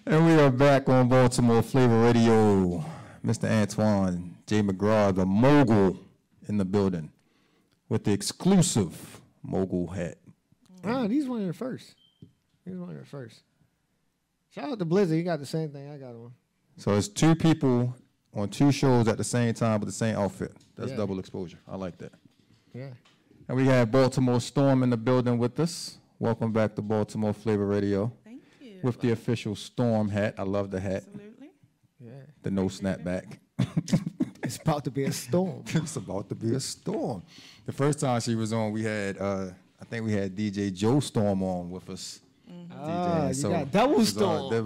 And we are back on Baltimore Flava Radio. Mr. Antoine J. McGraw, the mogul in the building with the exclusive mogul hat. Oh, he's one of the first. He's one of the first. Shout out to Blizzard. He got the same thing I got on. So it's two people on two shows at the same time with the same outfit. That's double exposure. I like that. Yeah. And we have Baltimore Storm in the building with us. Welcome back to Baltimore Flava Radio. Thank you. With the official Storm hat. I love the hat. Absolutely. Yeah. The no snapback. It's about to be a storm. It's about to be a storm. The first time she was on, we had, I think we had DJ Joe Storm on with us. Ah, you got double storm. It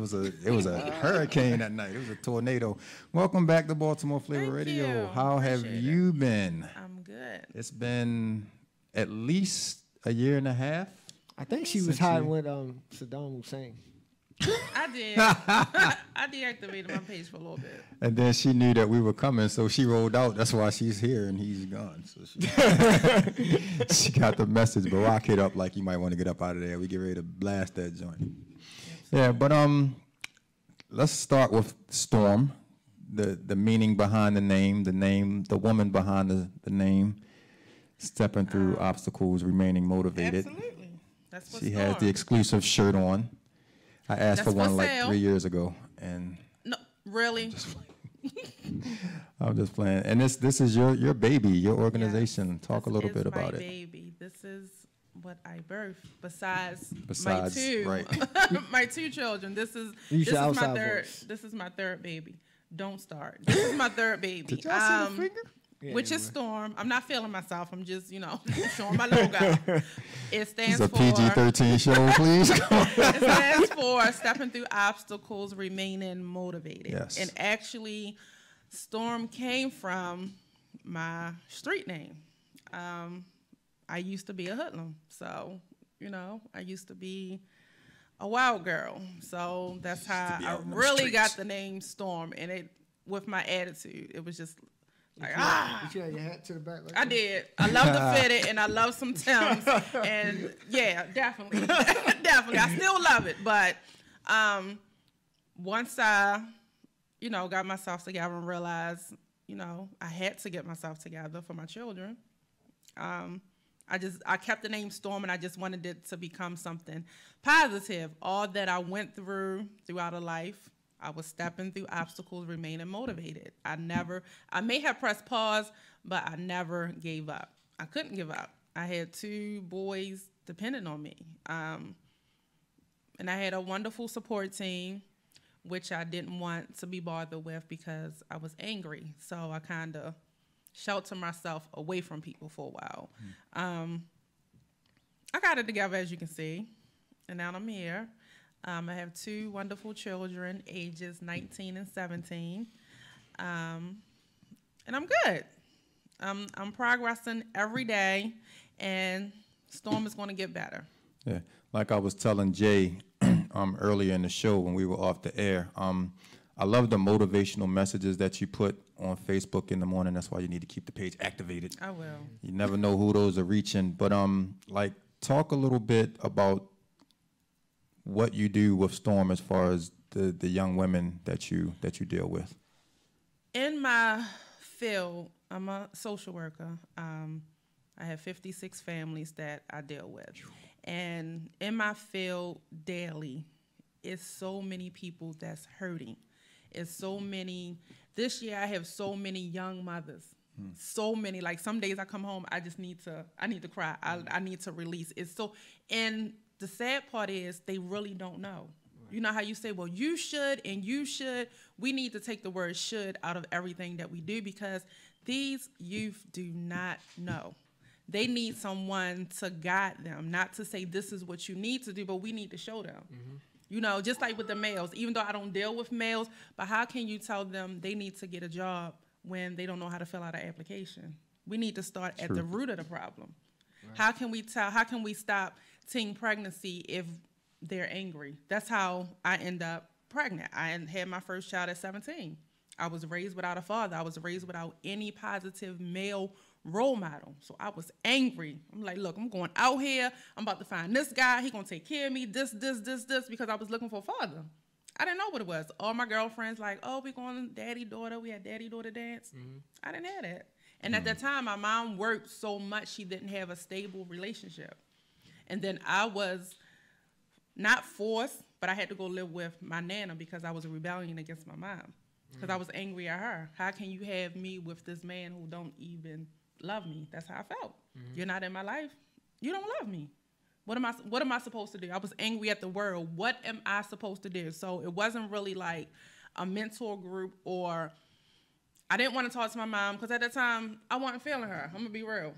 was a hurricane that night. It was a tornado. Welcome back to Baltimore Flava Radio. You. How have you been? I'm good. It's been at least a year and a half. I think she was hiding with Saddam Hussein. I did. I deactivated my page for a little bit. And then she knew that we were coming, so she rolled out. That's why she's here and he's gone. So she got the message. Barack hit up like you might want to get up out of there. We get ready to blast that joint. Yeah, but let's start with Storm. The meaning behind the name, the woman behind the name, stepping through obstacles, remaining motivated. Absolutely. That's what She has the exclusive shirt on. I asked for one like 3 years ago, and no, really, I'm just playing. And this is your baby, your organization. Yes, Talk a little bit about it. Baby, this is what I birthed. Besides my two, right. my two children. This is my third. Voice. This is my third baby. Don't start. This is my third baby. Did y'all see the finger? Yeah, which is Storm. I'm not feeling myself. I'm just, showing my logo. It stands It's a for PG-13 show, please. It stands for stepping through obstacles, remaining motivated. Yes. And actually, Storm came from my street name. I used to be a hoodlum, so I used to be a wild girl. So that's how I really got the name Storm. And it, with my attitude, it was just. Like, you had your hat to the back like I that? did. I love to fit it, and I love some Timbs. And, yeah, definitely. Definitely. I still love it. But once I, got myself together and realized, I had to get myself together for my children, I kept the name Storm, and I just wanted it to become something positive. All that I went throughout a life, I was stepping through obstacles, remaining motivated. I may have pressed pause, but I never gave up. I couldn't give up. I had two boys depending on me. And I had a wonderful support team, which I didn't want to be bothered with because I was angry. So I kind of sheltered myself away from people for a while. I got it together, as you can see, and now I'm here. I have two wonderful children, ages 19 and 17, and I'm good. I'm progressing every day, and Storm is going to get better. Yeah, like I was telling Jay earlier in the show when we were off the air, I love the motivational messages that you put on Facebook in the morning. That's why you need to keep the page activated. I will. You never know who those are reaching, but talk a little bit about what you do with Storm as far as the young women that you deal with. In my field, I'm a social worker. I have 56 families that I deal with. And in my field daily, it's so many people that's hurting. It's so many. This year I have so many young mothers. So many. Like some days I come home, I need to cry. I need to release. It's so, and the sad part is they really don't know. Right. You know how you say, well, you should and you should. We need to take the word should out of everything that we do because these youth do not know. They need someone to guide them, not to say this is what you need to do, but we need to show them. Mm-hmm. Just like with the males, even though I don't deal with males, but how can you tell them they need to get a job when they don't know how to fill out an application? We need to start at the root of the problem. Right. How can we stop teen pregnancy if they're angry? That's how I end up pregnant. I had my first child at 17. I was raised without a father. I was raised without any positive male role model. So I was angry. I'm like, look, I'm going out here. I'm about to find this guy. He gonna take care of me. This, because I was looking for a father. I didn't know what it was. All my girlfriends like, oh, we going daddy-daughter. We had daddy-daughter dance. I didn't have that. And at that time, my mom worked so much she didn't have a stable relationship. And then I was not forced, but I had to go live with my nana because I was a rebellion against my mom. Because I was angry at her. How can you have me with this man who don't even love me? That's how I felt. You're not in my life. You don't love me. What am I supposed to do? I was angry at the world. What am I supposed to do? So it wasn't really like a mentor group, or I didn't want to talk to my mom because at that time I wasn't feeling her. I'm gonna be real.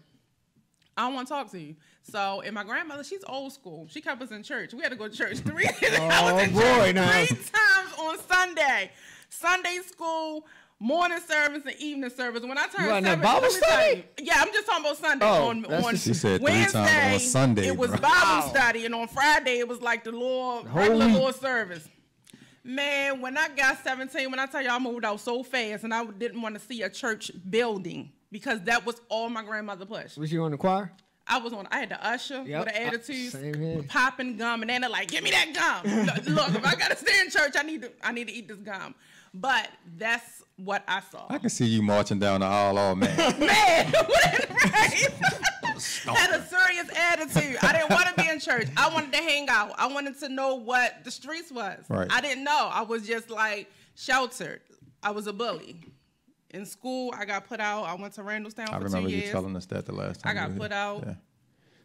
I don't want to talk to you. So, and my grandmother, she's old school. She kept us in church. We had to go to church three times on Sunday. Sunday school, morning service, and evening service. When I turned 7, Bible study? Yeah, I'm just talking about Sunday. On she said Wednesday, 3 times on Sunday, it was bro. Bible study, and on Friday it was like the regular Lord service. Man, when I got 17, when I tell you I moved out so fast, and I didn't want to see a church building because that was all my grandmother pushed. Was you on the choir? I had the usher with the attitude, popping gum, and then they're like, "Give me that gum." Look, if I gotta stay in church, I need to eat this gum. But that's what I saw. I can see you marching down the aisle all man. Man, right? Had a serious attitude. I didn't want to be in church. I wanted to hang out. I wanted to know what the streets was. Right. I didn't know. I was just like sheltered. I was a bully. In school, I got put out. I went to Randallstown for 2 years. I remember you telling us that the last time. I got put out. Yeah.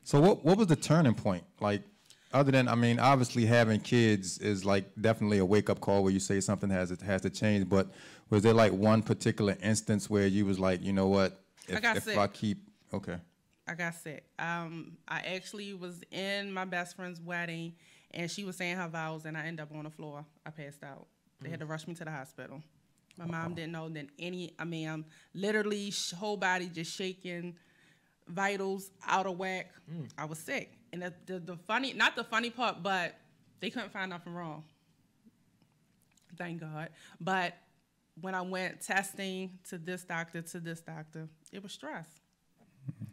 So what was the turning point? Like, other than, I mean, obviously having kids is like definitely a wake-up call where you say something has to change, but was there like one particular instance where you was like, you know what, I got sick. I got sick. I actually was in my best friend's wedding, and she was saying her vows, and I ended up on the floor. I passed out. They had to rush me to the hospital. My mom didn't know that I'm literally whole body just shaking, vitals out of whack. I was sick. And the funny, not the funny part, but they couldn't find nothing wrong. Thank God. But when I went testing to this doctor, it was stress.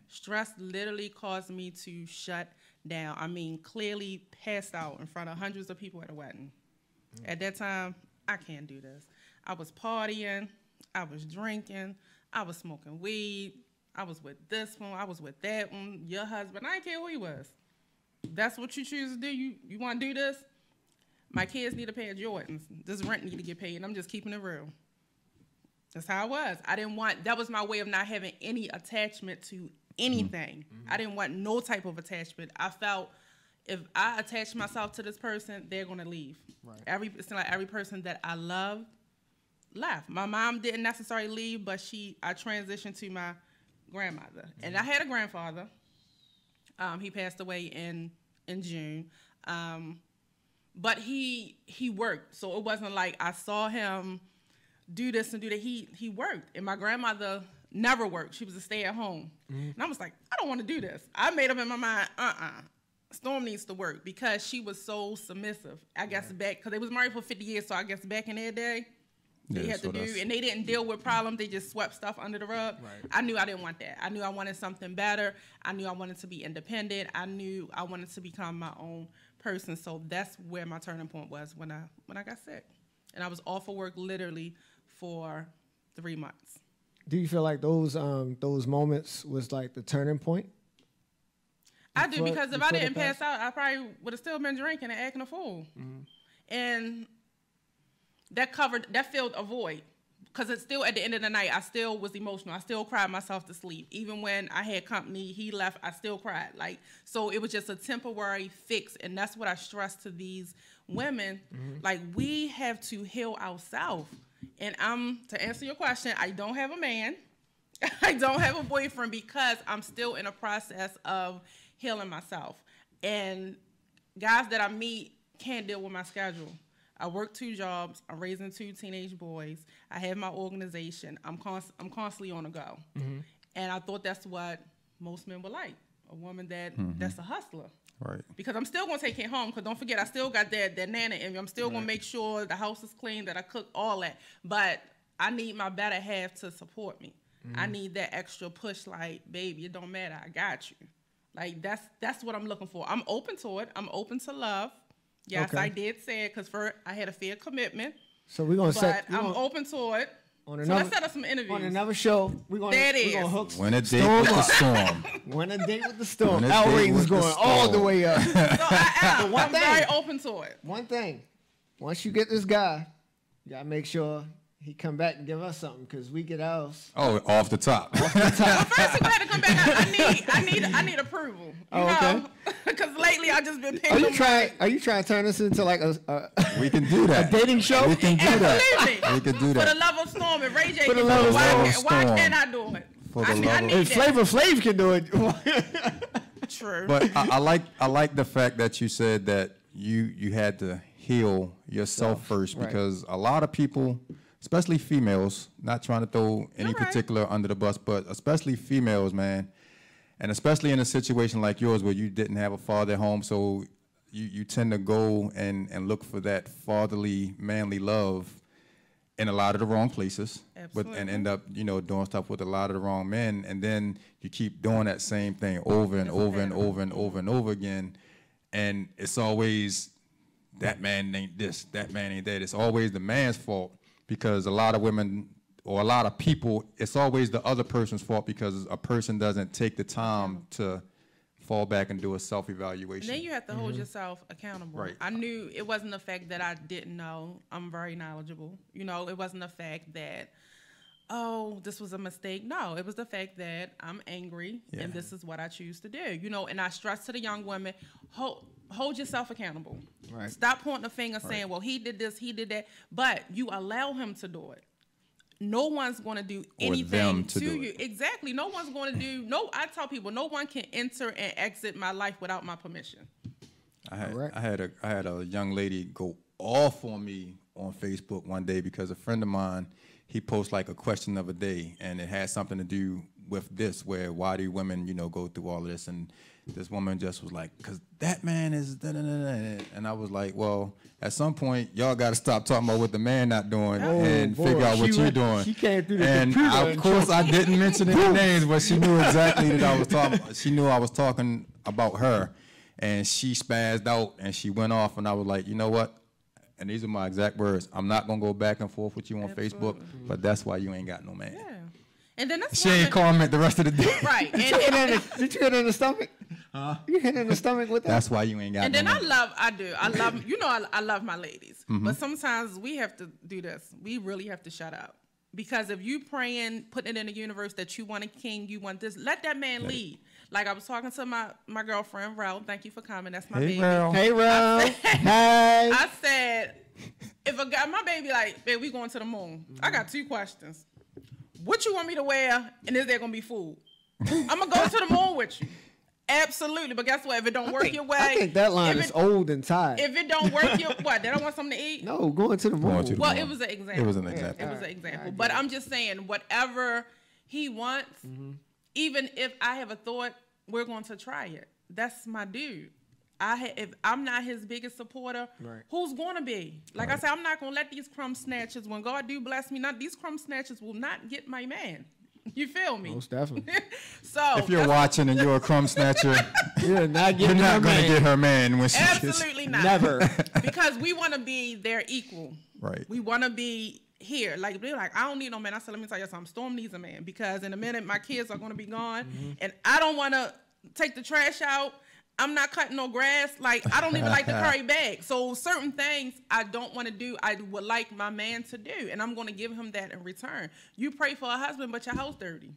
Stress literally caused me to shut down. I mean, clearly passed out in front of hundreds of people at a wedding. At that time, I can't do this. I was partying, I was drinking, I was smoking weed, I was with this one, I was with that one, your husband, I didn't care who he was. That's what you choose to do? You want to do this? My kids need a pair of Jordans. This rent need to get paid, and I'm just keeping it real. That's how I was. That was my way of not having any attachment to anything. I didn't want no type of attachment. I felt if I attach myself to this person, they're going to leave. Right. It seemed like every person that I loved left. My mom didn't necessarily leave, but I transitioned to my grandmother. And I had a grandfather. He passed away in June. But he worked. So it wasn't like I saw him do this and do that. He worked. And my grandmother never worked. She was a stay-at-home. And I was like, I don't want to do this. I made up in my mind, Storm needs to work because she was so submissive. I guess because they was married for 50 years, so I guess back in their day, they had to do, and they didn't deal with problems. They just swept stuff under the rug. Right. I knew I didn't want that. I knew I wanted something better. I knew I wanted to be independent. I knew I wanted to become my own person. So that's where my turning point was when I got sick, and I was off of work literally for 3 months. Do you feel like those moments was like the turning point? I do, because if I didn't pass out, I probably would have still been drinking and acting a fool. And that filled a void. Because it's still, at the end of the night, I still was emotional. I still cried myself to sleep. Even when I had company, he left, I still cried. So it was just a temporary fix. And that's what I stress to these women. Like, we have to heal ourselves. And to answer your question, I don't have a man. I don't have a boyfriend because I'm still in a process of healing myself. And guys that I meet can't deal with my schedule. I work 2 jobs. I'm raising 2 teenage boys. I have my organization. I'm constantly on the go. And I thought that's what most men would like, a woman that's a hustler. Right. Because I'm still going to take it home. Because don't forget, I still got that nana in me. I'm still going to make sure the house is clean, that I cook, all that. But I need my better half to support me. I need that extra push, like, baby, it don't matter. I got you. Like, that's what I'm looking for. I'm open to it. I'm open to love. Yes, Okay. I did say it because I had a fair commitment. So we're gonna But set. I'm open to it. On So another, let's set up some interviews. on another show, we're gonna hook Win a date Storm with the up. storm. Win a date with the storm. Win a Our date ratings with the going all the storm. way up. So I am. one I'm thing. very open to it. One thing, once you get this guy, you gotta make sure he come back and give us something because we get ours. Oh, off the top. Well, first he had to come back. I need approval. You know, because lately I just been picking. Are you trying to turn this into like a We can do that. a dating show? We can do that. Absolutely. We can do For the that. love of Storm and Ray J. For the can love do it. of Why Storm. can't I do it? For the I love need of- If that. Flavor Flav can do it, True. But I like the fact that you said that you had to heal yourself first, right. because a lot of people, especially females, not trying to throw any You're right. particular under the bus, but especially females, man, and especially in a situation like yours where you didn't have a father at home, so you tend to go and look for that fatherly, manly love in a lot of the wrong places, and end up doing stuff with a lot of the wrong men, and then you keep doing that same thing over and over and over and over and over again, and it's always that man ain't this, that man ain't that. It's always the man's fault, because a lot of women or a lot of people, it's always the other person's fault because a person doesn't take the time to fall back and do a self-evaluation. Then you have to hold yourself accountable. Right. I knew it wasn't the fact that I didn't know. I'm very knowledgeable. It wasn't the fact that, oh, this was a mistake. No, it was the fact that I'm angry and this is what I choose to do. And I stress to the young women, hold yourself accountable. Right. Stop pointing a finger saying, well, he did this, he did that. But you allow him to do it. No one's going to do anything to you. Exactly. No one's going to do. I tell people, no one can enter and exit my life without my permission. I had a young lady go off on me on Facebook one day because a friend of mine, he posted like a question of a day, and it had something to do with this, where why do women, go through all of this? And this woman just was like, because that man is da-da-da-da. And I was like, well, at some point, y'all got to stop talking about what the man not doing and figure out what you're doing. She came through the And computer. of course, I didn't mention any names, but she knew exactly that I was talking. She knew I was talking about her, and she spazzed out and she went off. And I was like, you know what? And these are my exact words. I'm not gonna go back and forth with you on Facebook, but that's why you ain't got no man. Yeah. And then that's She ain't comment the rest of the day. right. Did you hit her in the stomach? You hit her in the stomach with that? That's why you ain't got And no then man. I love, I love my ladies. But sometimes we have to do this. We really have to shut up. Because if you praying, putting it in the universe that you want a king, you want this, let that man lead. Like I was talking to my girlfriend, Rel. Thank you for coming. That's my baby. Hey, Ro. Hey. I said, if a guy, my baby like, babe, we going to the moon. I got 2 questions. What you want me to wear, and is there going to be food? I'm going to go to the moon with you. Absolutely. But guess what? If it don't work your way. I think that line is old and tired. If it don't work your, what? They don't want something to eat? No, going to the moon. Well, it was an example. It was an example. It was an example. But I'm just saying, whatever he wants, even if I have a thought, we're going to try it. That's my dude. If I'm not his biggest supporter, who's going to be? Like I said, I'm not going to let these crumb snatchers, when God do bless me, these crumb snatchers will not get my man. You feel me? Most definitely. So if you're watching and you're a crumb snatcher, you're not going to get her man when she absolutely not. Never. Because we want to be their equal. Right. We want to be here. Like, they're like, I don't need no man. I said, let me tell you something. Storm needs a man, because in a minute my kids are going to be gone, and I don't want to take the trash out. I'm not cutting no grass. Like, I don't even like to carry bags. So certain things I don't want to do, I would like my man to do. And I'm going to give him that in return. You pray for a husband, but your house dirty.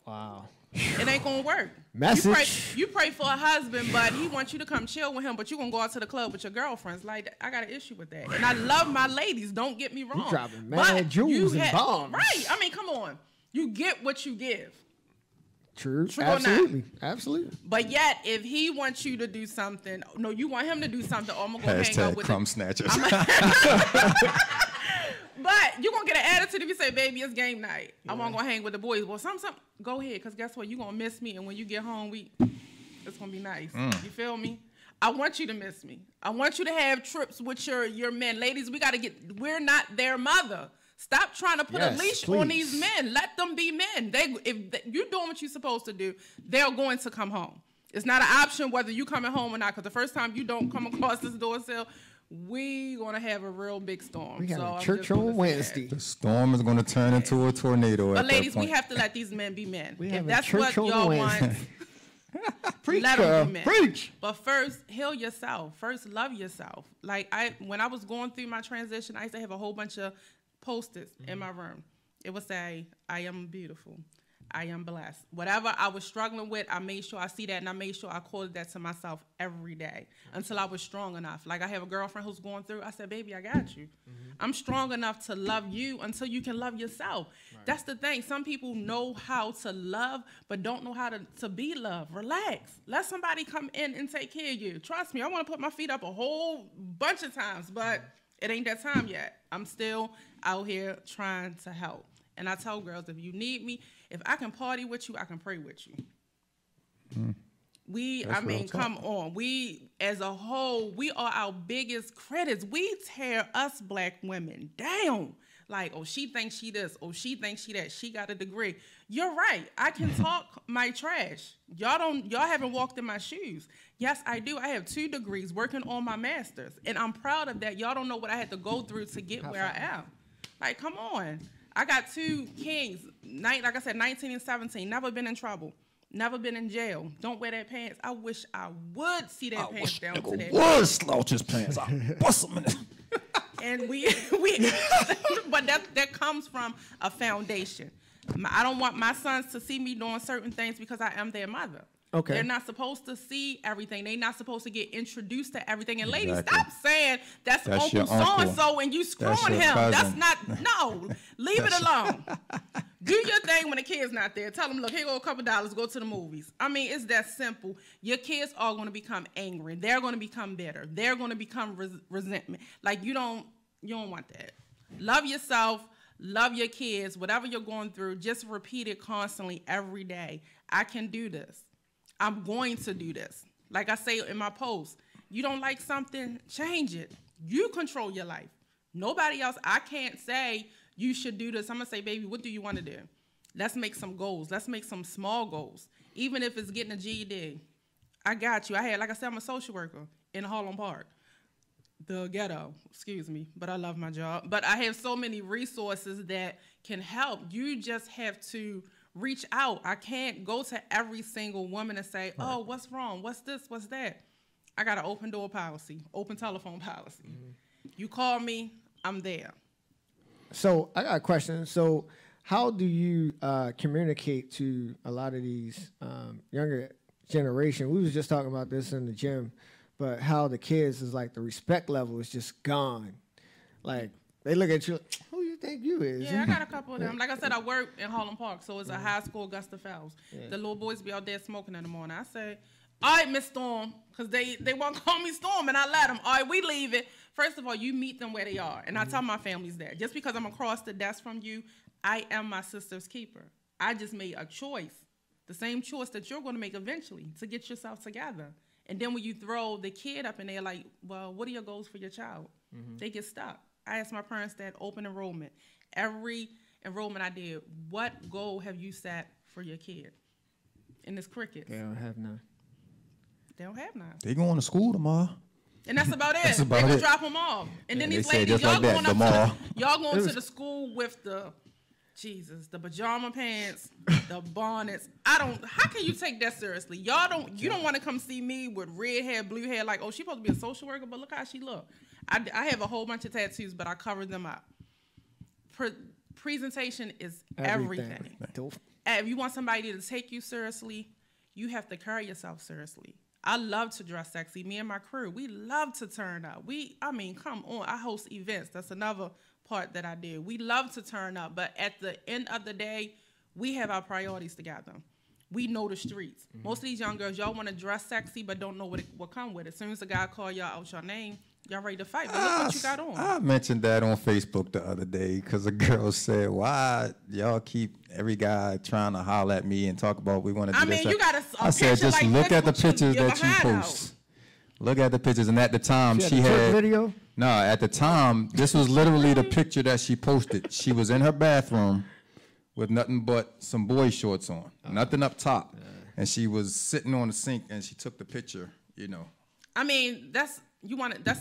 Wow. It ain't going to work. Message. You pray for a husband, but he wants you to come chill with him, but you're going to go out to the club with your girlfriends. Like, I got an issue with that. And I love my ladies. Don't get me wrong. You dropping mad jewels and bombs. Right. I mean, come on. You get what you give. True. True Absolutely. Absolutely. But yet, if he wants you to do something, no, you want him to do something, oh, I'm going to go hang out with crumb snatchers. But you're going to get an attitude if you say, baby, it's game night. I want to go hang with the boys. Well, some, go ahead, because guess what? You're going to miss me, and when you get home, it's going to be nice. You feel me? I want you to miss me. I want you to have trips with your men. Ladies, we're not their mother. Stop trying to put a leash on these men. Let them be men. If you're doing what you're supposed to do, they're going to come home. It's not an option whether you coming home or not, because the first time you don't come across this door sill, we gonna have a real big storm. We got so a church on Wednesday. The storm is going to turn into a tornado. But at ladies, that point. we have to let these men be men. We If have a that's what church on y'all Wednesday. want, Preach, let girl. them be men. Preach. But first, heal yourself. First, love yourself. Like when I was going through my transition, I used to have a whole bunch of post-its in my room. It would say, "I am beautiful. I am blessed." Whatever I was struggling with, I made sure I see that, and I made sure I quoted that to myself every day until I was strong enough. Like I have a girlfriend who's going through. I said, "Baby, I got you. I'm strong enough to love you until you can love yourself." Right. That's the thing. Some people know how to love, but don't know how to be loved. Relax. Let somebody come in and take care of you. Trust me, I want to put my feet up a whole bunch of times, but it ain't that time yet. I'm still out here trying to help. And I tell girls, if you need me, if I can party with you, I can pray with you. Come on. We, as a whole, we are our biggest critics. We tear us black women down. Like, oh, she thinks she this. Oh, she thinks she that. She got a degree. You're right. I can talk my trash. Y'all haven't walked in my shoes. Yes, I do. I have 2 degrees working on my master's. And I'm proud of that. Y'all don't know what I had to go through to get where I am. Like, come on. I got 2 kids, like I said, 19 and 17, never been in trouble, never been in jail. Don't wear that pants. I wish I would see that pants down to that. I would slouch his pants. I'll bust them in it. And we but that comes from a foundation. I don't want my sons to see me doing certain things because I am their mother. Okay. They're not supposed to see everything. They're not supposed to get introduced to everything. And ladies, Exactly. stop saying that's That's Uncle your uncle. so-and-so and you screwing your him. cousin. That's not, no. Leave it alone. Do your thing when the kid's not there. Tell them, look, here go a couple dollars, go to the movies. I mean, it's that simple. Your kids are going to become angry. They're going to become bitter. They're going to become resentment. Like, you don't want that. Love yourself. Love your kids. Whatever you're going through, just repeat it constantly every day. I can do this. I'm going to do this. Like I say in my post, you don't like something, change it. You control your life. Nobody else. I can't say you should do this. I'm going to say, baby, what do you want to do? Let's make some goals. Let's make some small goals. Even if it's getting a GED. I got you. Like I said, I'm a social worker in Harlem Park. The ghetto, excuse me, but I love my job. But I have so many resources that can help. You just have to reach out. I can't go to every single woman and say, oh, what's wrong? What's this? What's that? I got an open door policy, open telephone policy. Mm-hmm. You call me, I'm there. So I got a question. So how do you communicate to a lot of these younger generation? We was just talking about this in the gym, but how the kids is like the respect level is just gone. Like they look at you like, who you think you is? Yeah, I got a couple of them. Like I said, I work in Harlem Park, so it's a high school, Augusta Fells. Yeah. The little boys be out there smoking in the morning. I say, all right, Miss Storm, because they won't call me Storm, and I let them. All right, we leave it. First of all, you meet them where they are, and I tell my families that. Just because I'm across the desk from you, I am my sister's keeper. I just made a choice, the same choice that you're going to make eventually to get yourself together. And then when you throw the kid up and they're like, well, what are your goals for your child? Mm-hmm. They get stuck. I asked my parents that open enrollment. Every enrollment I did, what goal have you set for your kid? And it's crickets. They don't have none. They don't have none. They going to school tomorrow. And that's about it. That's about they will it. drop them off. And then Yeah, these they say ladies, just y'all like that, going up tomorrow. y'all going to the school with the pajama pants, the bonnets. How can you take that seriously? You don't want to come see me with red hair, blue hair, like, oh, she's supposed to be a social worker, but look how she look. I have a whole bunch of tattoos, but I cover them up. Presentation is everything. If you want somebody to take you seriously, you have to carry yourself seriously. I love to dress sexy. Me and my crew, we love to turn up. Come on. I host events. That's another part that I do. We love to turn up, but at the end of the day, we have our priorities together. We know the streets. Mm-hmm. Most of these young girls, y'all want to dress sexy, but don't know what come with it. As soon as the guy call y'all out your name, y'all ready to fight. But look what you got on. I mentioned that on Facebook the other day because a girl said, why y'all keep every guy trying to holler at me and talk about we want to do this? You got a I said, just like look at the pictures that you post. Look at the pictures. And at the time, she had video? No, at the time, this was literally the picture that she posted. She was in her bathroom with nothing but some boy shorts on, nothing up top. and she was sitting on the sink and she took the picture, you know. I mean, that's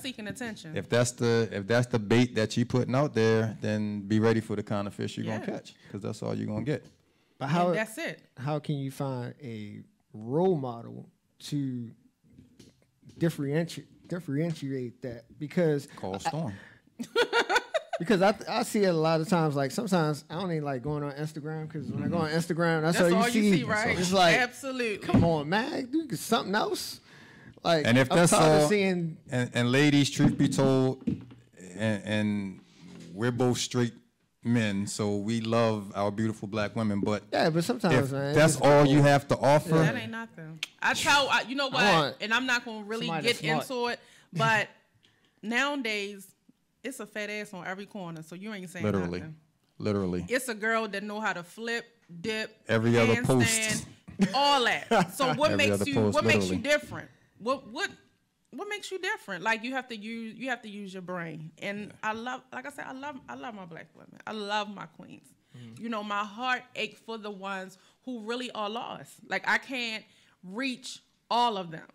seeking attention. If that's the bait that you putting out there, then be ready for the kind of fish you're gonna catch, because that's all you're gonna get. But that's it. How can you find a role model to differentiate that? Because Call Storm. Because I see it a lot of times. Like sometimes I don't even like going on Instagram, because when I go on Instagram, that's all all you see, right? It's like, absolutely. Come on, man, do something else. Like, And if I'm that's tired all, of seeing. And ladies, truth be told, and we're both straight men, so we love our beautiful black women. But Yeah, but sometimes, if man, that's all you have to offer, That ain't nothing. You know what? And I'm not gonna really get into it, but nowadays it's a fat ass on every corner, so you ain't saying nothing. Literally. It's a girl that know how to flip, dip, Every other handstand, post. all that. So what Every makes other you post, what makes you literally. different? What makes you different? Like you have to use your brain. And I love my black women. I love my queens. You know, my heart aches for the ones who really are lost. Like I can't reach all of them.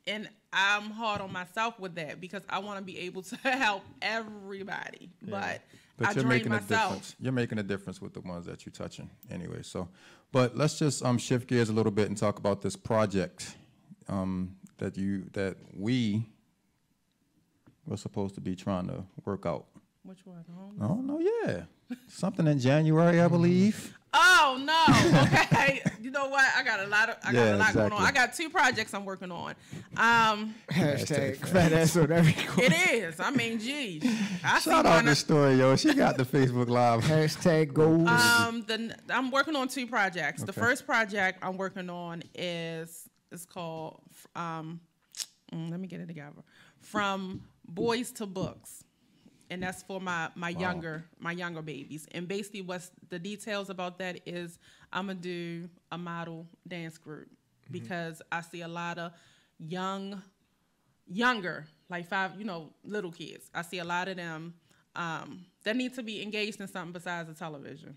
And I'm hard on myself with that, because I want to be able to help everybody. Yeah. But I you're drain making a myself. difference. You're making a difference with the ones that you're touching anyway. So, but let's just shift gears a little bit and talk about this project that we were supposed to be trying to work out. Which one? Oh no, yeah, something in January, I believe. Oh no! Okay, you know what? I got a lot going exactly. on. I got 2 projects I'm working on. Hashtag fat ass on every corner. It is. I mean, geez. Shout out the story, yo. She got the Facebook Live. Hashtag goals. I'm working on 2 projects. Okay. The first project I'm working on is called let me get it together. From Boys to Books. And that's for my younger babies. And basically what's the details about that is I'm gonna do a model dance group, because I see a lot of younger, like 5, little kids. I see a lot of them that need to be engaged in something besides the television.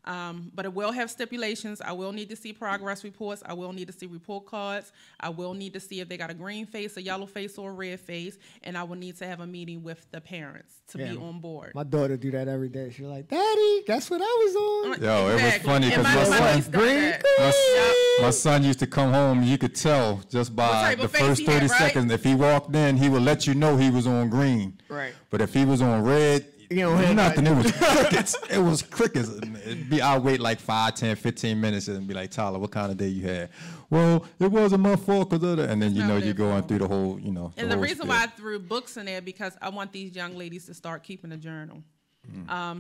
But it will have stipulations. I will need to see progress reports. I will need to see report cards. I will need to see if they got a green face, a yellow face, or a red face. And I will need to have a meeting with the parents to be on board. My daughter do that every day. She's like, Daddy, that's what I was on. Yo, it was funny because my son used to come home. You could tell just by the first 30 seconds. If he walked in, he would let you know he was on green. Right. But if he was on red, nothing. It was crickets. It was crickets. I'd wait like 5, 10, 15 minutes and be like, Tyler, what kind of day you had? Well, it wasn't my fault because of that. And then, you're going through the whole, And the reason why I threw books in there, because I want these young ladies to start keeping a journal.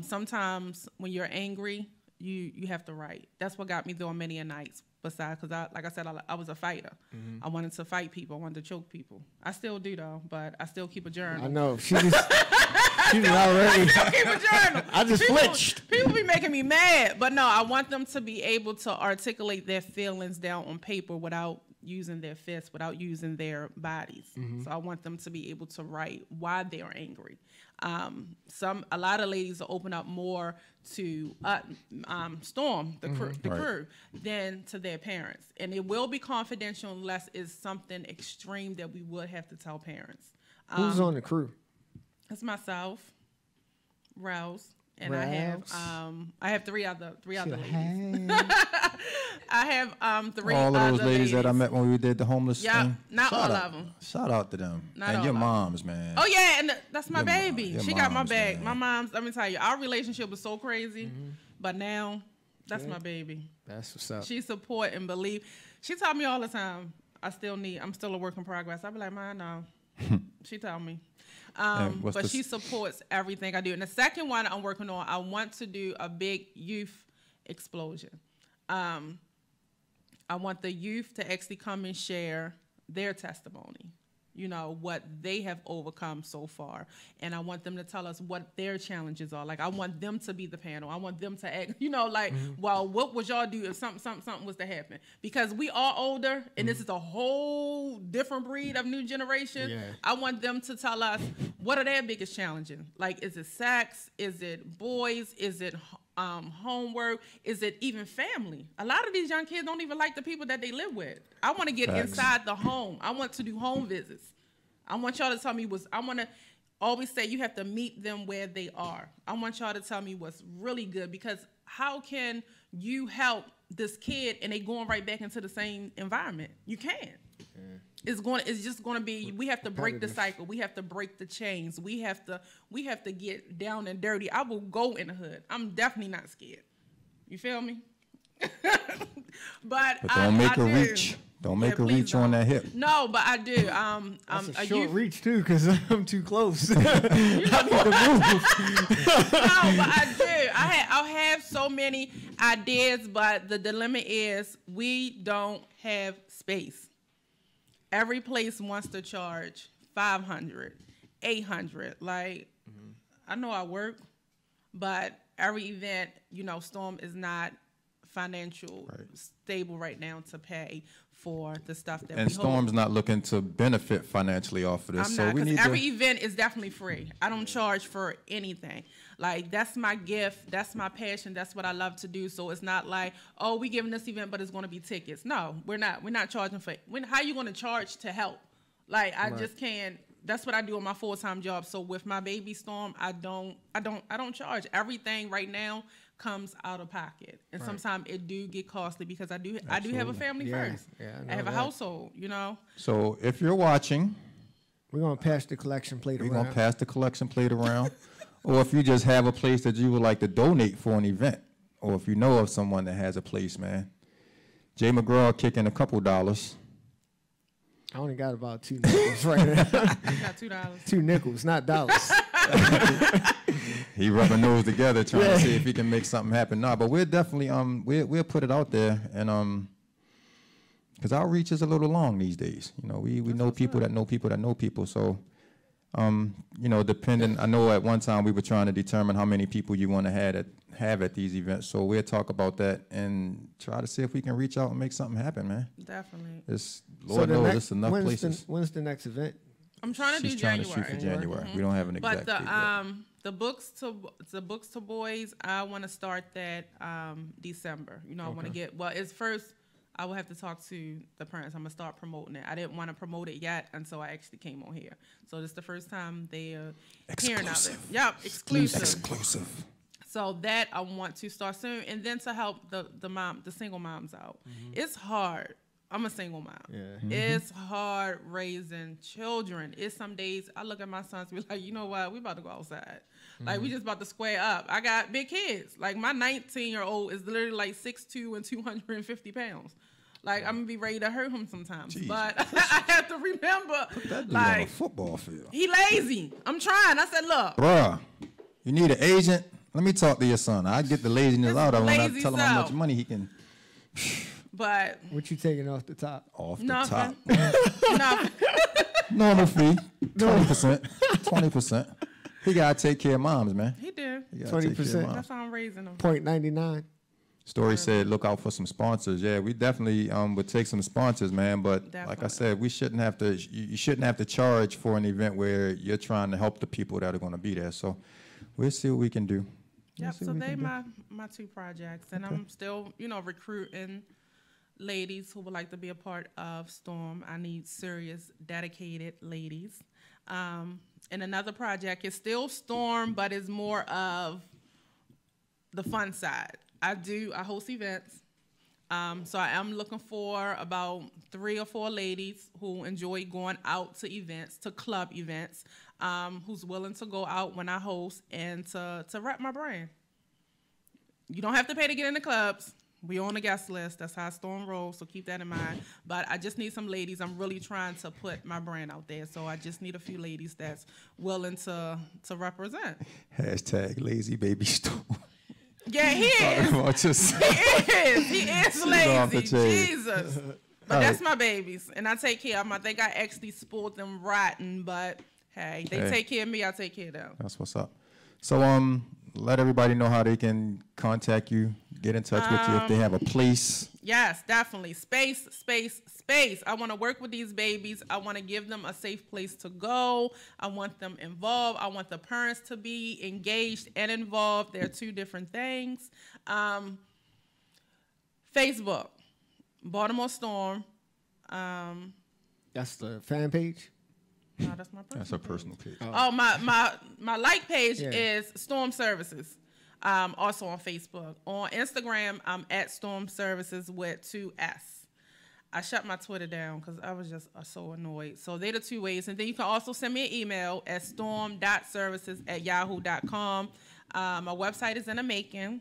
Sometimes when you're angry, you have to write. That's what got me through many a nights. Besides, because like I said, I was a fighter. I wanted to fight people. I wanted to choke people. I still do though, but I still keep a journal. I know. She was already. I still keep a journal. I just flinched. People be making me mad, but no, I want them to be able to articulate their feelings down on paper without using their fists, without using their bodies. So I want them to be able to write why they are angry. A lot of ladies will open up more to Storm, the crew, than to their parents. And it will be confidential unless it's something extreme that we would have to tell parents. Who's on the crew? It's myself, Rouse, and I have three other ladies. I have 3 all of those other ladies that I met when we did the homeless thing. Not all of them. Shout out to them. Not and all your of moms, man. Oh yeah, and that's my baby. Your She got my moms, bag. man. My mom's. Let me tell you, our relationship was so crazy, but now that's my baby. That's what's up. She support and believe. She taught me all the time. I'm still a work in progress. I be like, man, no. She told me. But she supports everything I do. And the second one I'm working on, I want to do a big youth explosion. I want the youth to actually come and share their testimony, what they have overcome so far. And I want them to tell us what their challenges are. Like, I want them to be the panel. I want them to act, well, what would y'all do if something was to happen? Because we are older, and this is a whole different breed of new generation. Yeah. I want them to tell us what are their biggest challenges. Like, is it sex? Is it boys? Is it homework? Is it even family? A lot of these young kids don't even like the people that they live with. I want to get inside the home. I want to do home visits. I want y'all to tell me I want to always say you have to meet them where they are. I want y'all to tell me what's really good, because how can you help this kid and they going right back into the same environment? You can't. It's just going to be, we have to break the cycle. We have to break the chains. We have to get down and dirty. I will go in the hood. I'm definitely not scared. You feel me? But don't make a reach. Don't make a reach on that hip. No, but I do. That's a short reach too, because I'm too close. I need to move. No, but I do. I'll have so many ideas, but the dilemma is we don't have space. Every place wants to charge $500, $800. Like, I know I work, but every event, Storm is not financial stable right now to pay for the stuff that and Storm's not looking to benefit financially off of this. I'm not, because every event is definitely free. I don't charge for anything. Like, that's my gift. That's my passion. That's what I love to do. So it's not like, oh, we giving this event, but it's going to be tickets. No, we're not. We're not charging for it. How are you going to charge to help? Like, I just can't. That's what I do on my full-time job. So with my baby Storm, I don't charge. Everything right now comes out of pocket, and sometimes it do get costly, because I do have a family first. Yeah, I have a household, So if you're watching, we're gonna pass the collection plate around. We're gonna pass the collection plate around, or if you just have a place that you would like to donate for an event, or if you know of someone that has a place, man, Jay McGraw kicking a couple dollars. I only got about $2 nickels right now. You got $2. 2 nickels, not dollars. He rubbing those together, trying to see if he can make something happen. No, but we're definitely we'll put it out there, and because our reach is a little long these days. We know people that know people that know people. So depending. I know at one time we were trying to determine how many people you want to have at these events. So we'll talk about that and try to see if we can reach out and make something happen, man. Definitely. Lord knows it's enough places. When's the next event? I'm trying to do January. She's trying to shoot for January. We don't have an exact date yet. The books to boys, I want to start that December. I want to get, it's first, I will have to talk to the parents. I'm going to start promoting it. I didn't want to promote it yet until I actually came on here. So this is the first time they're hearing of it. Yep, exclusive. So that I want to start soon, and then to help the single moms out. It's hard. I'm a single mom. Yeah. It's hard raising children. It's some days I look at my sons and be like, you know what? We about to go outside. Like, we just about to square up. I got big kids. Like, my 19-year-old is literally like 6'2" and 250 pounds. Like, I'm going to be ready to hurt him sometimes. Jesus. But I have to remember. Put that dude on a football field. He lazy. I'm trying. I said, look. Bruh, you need an agent? Let me talk to your son. I get the laziness out of him when I tell him how much money he can. But what you taking off the top? Off the top. Nothing. Normal fee, 20%. 20%. He gotta take care of moms, man. He did. 20%. That's how I'm raising them. 0.99. Story said, look out for some sponsors. Yeah, we definitely would take some sponsors, man. But like I said, we shouldn't have to. You shouldn't have to charge for an event where you're trying to help the people that are going to be there. So we'll see what we can do. Yep. So they my 2 projects, and I'm still recruiting ladies who would like to be a part of Storm. I need serious, dedicated ladies. And another project is still Storm, but it's more of the fun side. I host events. So I am looking for about 3 or 4 ladies who enjoy going out to events, to club events, who's willing to go out when I host and to rep my brand. You don't have to pay to get in the clubs. We on the guest list. That's how Storm rolls, so keep that in mind. But I just need some ladies. I'm really trying to put my brand out there, so I just need a few ladies that's willing to represent. Hashtag lazy baby Storm. Yeah, he is. He is lazy. Jesus. But that's my babies, and I take care of them. I think I actually spoiled them rotten, but hey, they take care of me. I take care of them. That's what's up. So let everybody know how they can contact you, get in touch with you if they have a place. Yes, definitely. Space, space, space. I want to work with these babies. I want to give them a safe place to go. I want them involved. I want the parents to be engaged and involved. They're two different things. Facebook, Baltimore Storm. That's the fan page? No, that's my personal That's a personal page. Oh, my like page is Storm Services. Also on Facebook. On Instagram, I'm at Storm Services with 2 S. I shut my Twitter down because I was just so annoyed. So they're the 2 ways. And then you can also send me an email at storm.services@yahoo.com. My website is in the making.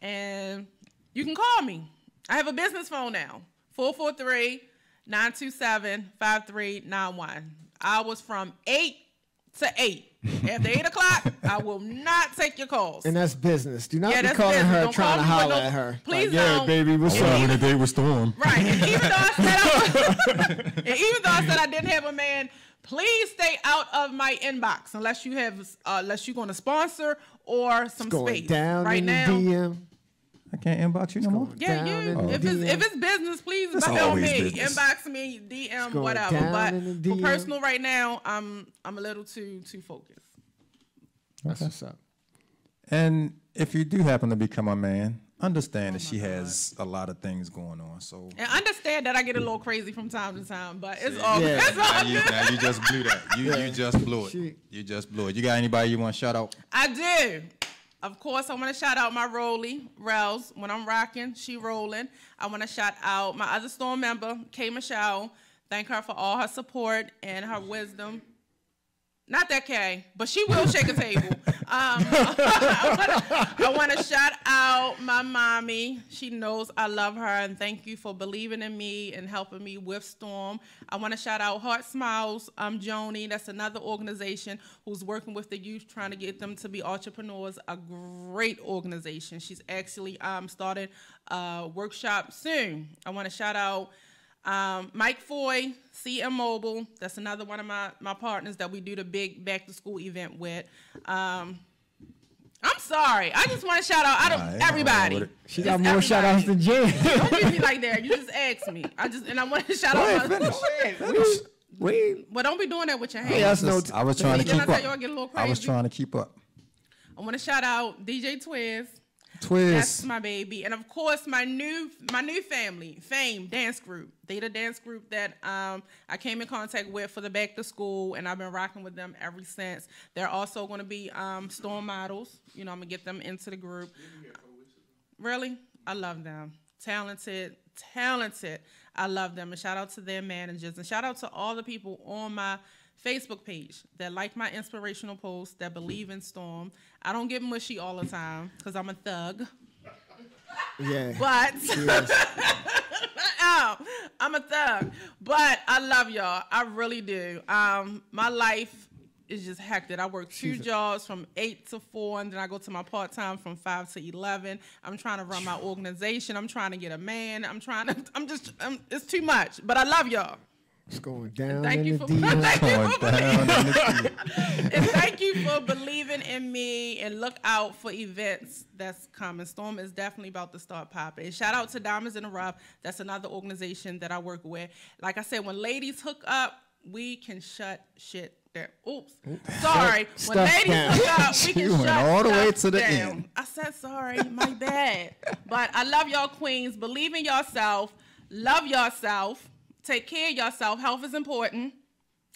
And you can call me. I have a business phone now. 443-927-5391. Hours from 8 to 8. After 8 o'clock, I will not take your calls. And that's business. Do not be that's calling business. her Don't trying call to me with holler no- at her. Please Like, yeah, don't. baby, what's I up? went a date with Storm. Right. And even though I said I didn't have a man, please stay out of my inbox unless you have unless you're going to sponsor or some It's going space. down right in the now. DM. I can't inbox you no more. Yeah, down in you. the If DM. it's business, please It's by all always means business. inbox me, DM, going whatever. down But in the for DM. personal right now, I'm a little too focused. That's what's up. And if you do happen to become a man, understand that she has a lot of things going on. So And understand that I get a little crazy from time to time, but it's all Yeah. it's all good. now you just blew that. You just blew it. She- You just blew it. You got anybody you want to shout out? I do. Of course, I want to shout out my Rolly, Rels. When I'm rocking, she rolling. I want to shout out my other Storm member, Kay Michelle. Thank her for all her support and her wisdom. Not that Kay, but she will shake a table. I want to shout out my mommy. She knows I love her, and thank you for believing in me and helping me with Storm. I want to shout out Heart Smiles. Joni. That's another organization who's working with the youth, trying to get them to be entrepreneurs. A great organization. She's actually starting a workshop soon. I want to shout out Mike Foy, CM Mobile. That's another one of my partners that we do the big back to school event with. I'm sorry. I just want to shout out everybody. She got more shout outs than Jen. Don't use me like that. You just asked me. I want to shout out my Wait. Well, don't be doing that with your hands. Hey, that's no I was trying to Didn't I keep tell y'all up. get a little I was crazy? trying to keep up. I want to shout out DJ Twiz. That's Twist. my baby. And of course, my new family, Fame Dance Group. They the dance group that I came in contact with for the back to school, and I've been rocking with them ever since. They're also going to be Storm models. You know, I'm going to get them into the group. Really? I love them. Talented. I love them. And shout out to their managers. And shout out to all the people on my Facebook page that like my inspirational posts, that believe in Storm. I don't get mushy all the time because I'm a thug. Yeah. But I'm a thug. But I love y'all. I really do. My life is just hectic. I work 2 jobs from 8 to 4, and then I go to my part-time from 5 to 11. I'm trying to run my organization. I'm trying to get a man. It's too much. But I love y'all. It's going down Thank in you the for DM. and thank you for believing in me, and look out for events that's coming. Storm is definitely about to start popping. And shout out to Diamonds in the Rough. That's another organization that I work with. Like I said, when ladies hook up, we can shut shit down. Oops. Sorry. When Stuff ladies down. hook up, we can She went shut all the way stuff to the down. end. I said sorry. My bad. But I love y'all queens. Believe in yourself. Love yourself. Take care of yourself. Health is important.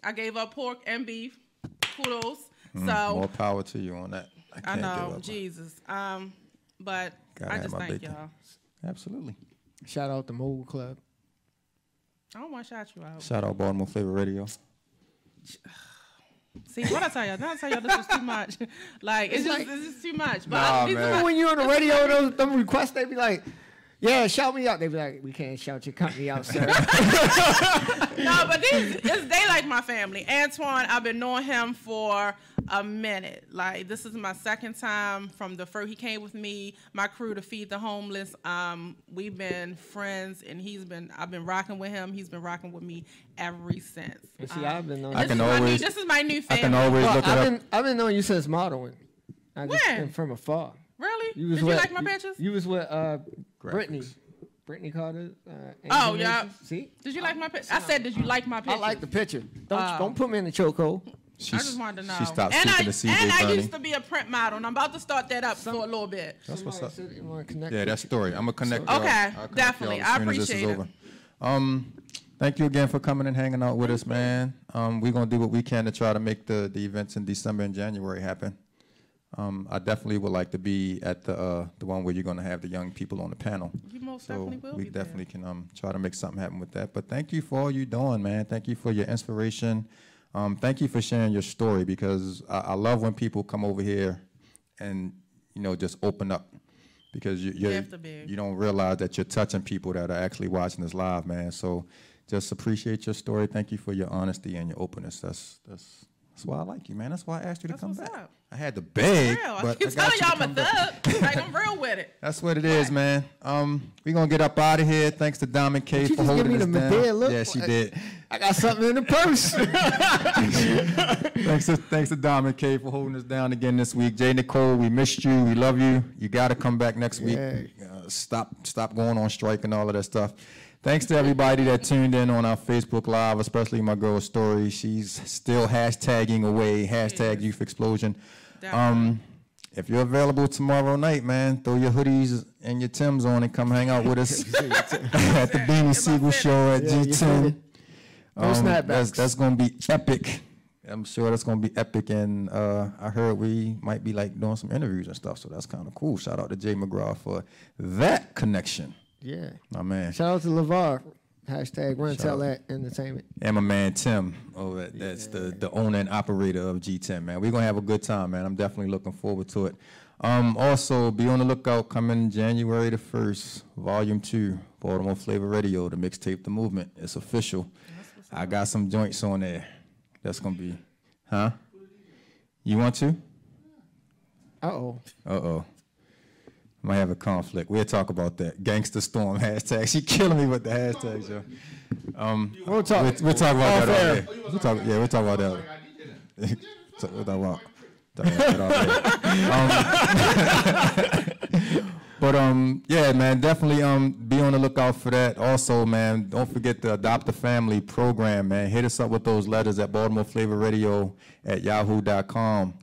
I gave up pork and beef. Kudos. More power to you on that. I can't know, give up. Jesus. But Gotta I have just my thank bacon. y'all. Absolutely. Shout out the Mobile Club. I don't want to shout you out. Shout out Baltimore Flava Radio. See, what I tell y'all? Did I tell y'all this was too much? Like, it's just too much. But Nah, these man. are- When you on the radio, them requests, they be like, yeah, shout me out. They be like, we can't shout your company out, sir. No, but they like my family. Antoine, I've been knowing him for a minute. Like, this is my second time from the first. He came with me, my crew, to feed the homeless. We've been friends, and I've been rocking with him. He's been rocking with me ever since. See, I've been on. I can always- This is my new I family. can always Well, look it up. I've been knowing you since modeling. I When? from afar. Really? You was Did you with, like my pictures? You was with Brittany. Graphics. Brittany Carter. Oh, yeah. See? Did you like my picture? I said, did you like my picture? I like the picture. Don't put me in the chokehold. I just wanted to know. She stopped and speaking I, to CJ And I Bernie. used to be a print model, and I'm about to start that up for a little bit. That's what's up. Said they wanna connect Yeah, with that you. story. I'm gonna connect. Y'all. Okay, I'll connect definitely. y'all as I soon as this is appreciate over. Thank you again for coming and hanging out with us, man. We're gonna do what we can to try to make the events in December and January happen. I definitely would like to be at the one where you're gonna have the young people on the panel. You most So definitely will we be there. definitely can try to make something happen with that. But thank you for all you doing, man. Thank you for your inspiration. Thank you for sharing your story, because I love when people come over here and just open up, because you don't realize that you're touching people that are actually watching this live, man. So just appreciate your story. Thank you for your honesty and your openness. That's why I like you, man. That's why I asked you to come back. Up. I had to beg, Real. but I keep I got telling you to y'all I'm a come back. thug. Like, I'm real with it. That's what it is, man. We're going to get up out of here. Thanks to Diamond K Did for you just give holding me us the down. Medea look? Yeah, she did. I got something in the purse. Thanks to Diamond K for holding us down again this week. J. Nicole, we missed you. We love you. You got to come back next week. Stop going on strike and all of that stuff. Thanks to everybody that tuned in on our Facebook Live, especially my girl Story. She's still hashtagging away, hashtag Youth Explosion. If you're available tomorrow night, man, throw your hoodies and your Timbs on and come hang out with us at the Beanie Siegel Show at G10. That's going to be epic. I'm sure that's going to be epic. And I heard we might be like doing some interviews and stuff, so that's kind of cool. Shout out to Jay McGraw for that connection. Yeah. My man. Shout out to LeVar. Hashtag Run Tell That Entertainment. And my man Tim, that's the owner and operator of G10, man. We're going to have a good time, man. I'm definitely looking forward to it. Also, be on the lookout coming January the 1st, Volume 2, Baltimore Flava Radio, the mixtape, The Movement. It's official. I got some joints on there. That's going to be, huh? You want to? Uh-oh. Might have a conflict. We'll talk about that. Gangsta Storm hashtag. She killing me with the hashtags, yo. We'll talk about that. We'll talk about that. We'll talk about that. But yeah, man, definitely be on the lookout for that. Also, man, don't forget the Adopt a Family program, man. Hit us up with those letters at BaltimoreFlavorRadio@yahoo.com.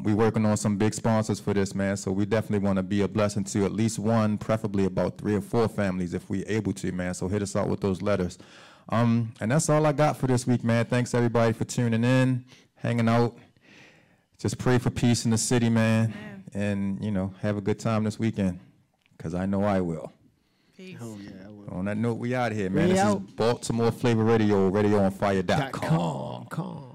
We're working on some big sponsors for this, man, so we definitely want to be a blessing to at least one, preferably about 3 or 4 families if we're able to, man. So hit us out with those letters. And that's all I got for this week, man. Thanks, everybody, for tuning in, hanging out. Just pray for peace in the city, man. And, have a good time this weekend, because I know I will. Peace. Oh, yeah, I will. On that note, we out of here, man. We This out. is Baltimore Flavor Radio, radioonfire.com. .com.